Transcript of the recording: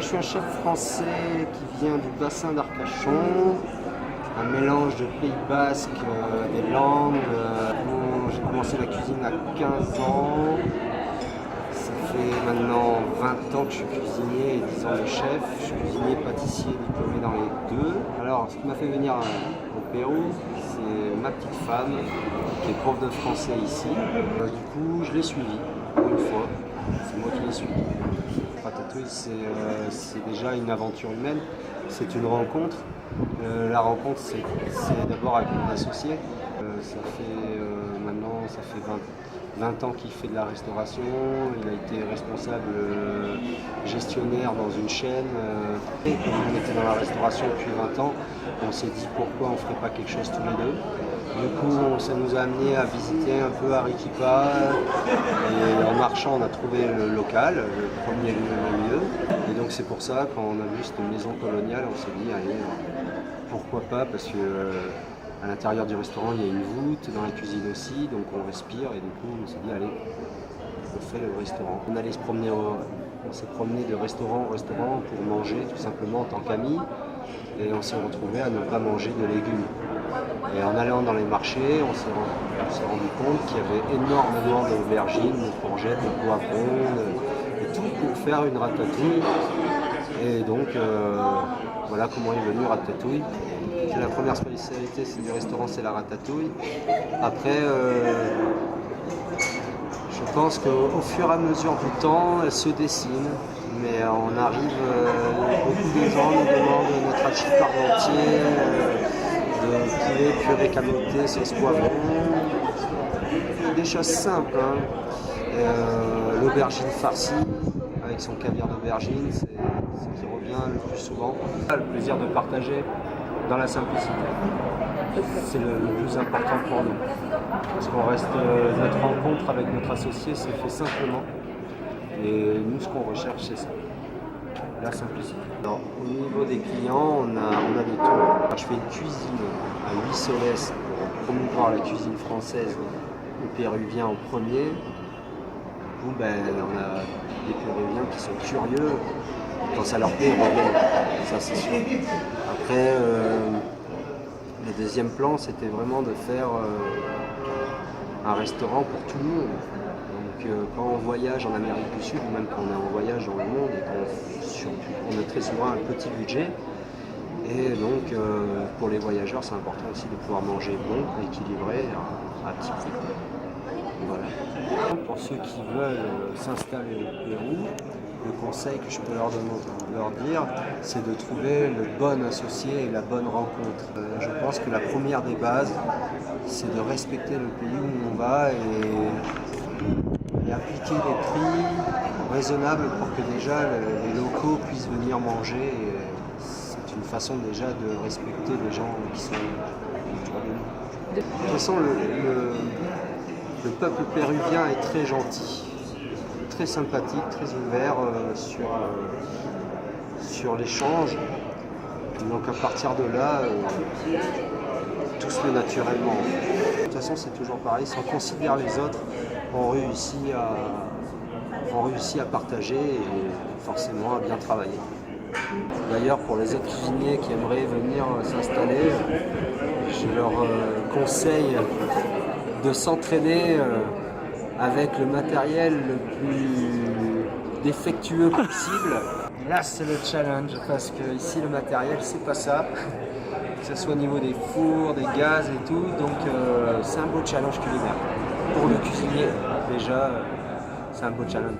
Moi je suis un chef français qui vient du bassin d'Arcachon, un mélange de Pays Basque, des Landes. J'ai commencé la cuisine à 15 ans. Ça fait maintenant 20 ans que je suis cuisinier et 10 ans de chef. Je suis cuisinier pâtissier diplômé dans les deux. Alors ce qui m'a fait venir au Pérou, c'est ma petite femme qui est prof de français ici. Du coup je l'ai suivie pour une fois. C'est moi qui l'ai suivi. Ratatouille, c'est déjà une aventure humaine, c'est une rencontre. La rencontre, c'est d'abord avec mon associé. Ça fait 20 ans qu'il fait de la restauration. Il a été responsable gestionnaire dans une chaîne. Et comme on était dans la restauration depuis 20 ans, on s'est dit pourquoi on ne ferait pas quelque chose tous les deux. Du coup, ça nous a amené à visiter un peu Arequipa et en marchant, on a trouvé le local, le premier lieu. Et donc c'est pour ça, quand on a vu cette maison coloniale, on s'est dit, allez, pourquoi pas, parce que à l'intérieur du restaurant, il y a une voûte, dans la cuisine aussi, donc on respire et du coup, on s'est dit, allez, on fait le restaurant. On s'est promené de restaurant en restaurant pour manger tout simplement en tant qu'amis et on s'est retrouvé à ne pas manger de légumes. Et en allant dans les marchés, on s'est rendu compte qu'il y avait énormément d'aubergines, de courgettes, de poivrons, et tout pour faire une ratatouille. Et donc, voilà comment est venue Ratatouille. C'est la première spécialité du restaurant, c'est la ratatouille. Après, je pense qu'au fur et à mesure du temps, elle se dessine. Mais on arrive, beaucoup de gens nous demandent notre hachis parmentier, de poulet purée camoté, sauce poivron. Des choses simples. L'aubergine farcie, avec son caviar d'aubergine, c'est ce qui revient le plus souvent. Le plaisir de partager dans la simplicité. C'est le plus important pour nous. Parce qu'on reste, notre rencontre avec notre associé s'est fait simplement. Et nous, ce qu'on recherche, c'est ça, la simplicité. Alors, au niveau des clients, on a des tours. Alors, je fais une cuisine à 8 soles pour promouvoir la cuisine française et péruvien en premier. Où, on a des Péruviens qui sont curieux. Quand ça leur plaît, ils reviennent. Ça, c'est sûr. Après, le deuxième plan, c'était vraiment de faire un restaurant pour tout le monde. Donc quand on voyage en Amérique du Sud, ou même quand on est en voyage dans le monde, et on a très souvent un petit budget. Et donc pour les voyageurs, c'est important aussi de pouvoir manger bon, équilibré, à petit prix. Voilà. Pour ceux qui veulent s'installer au Pérou, le conseil que je peux leur dire, c'est de trouver le bon associé et la bonne rencontre. Je pense que la première des bases, c'est de respecter le pays où on va et appliquer des prix raisonnables pour que déjà les locaux puissent venir manger. C'est une façon déjà de respecter les gens qui sont autour de nous. De toute façon, le peuple péruvien est très gentil, très sympathique, très ouvert sur l'échange. Donc à partir de là, tout se fait naturellement. De toute façon, c'est toujours pareil, si on considère les autres, on réussit à partager et forcément à bien travailler. D'ailleurs, pour les autres cuisiniers qui aimeraient venir s'installer, je leur conseille de s'entraîner avec le matériel le plus défectueux possible. Là, c'est le challenge parce que ici, le matériel, c'est pas ça. Que ce soit au niveau des fours, des gaz et tout. Donc, c'est un beau challenge culinaire. Pour le cuisinier, déjà, c'est un beau challenge.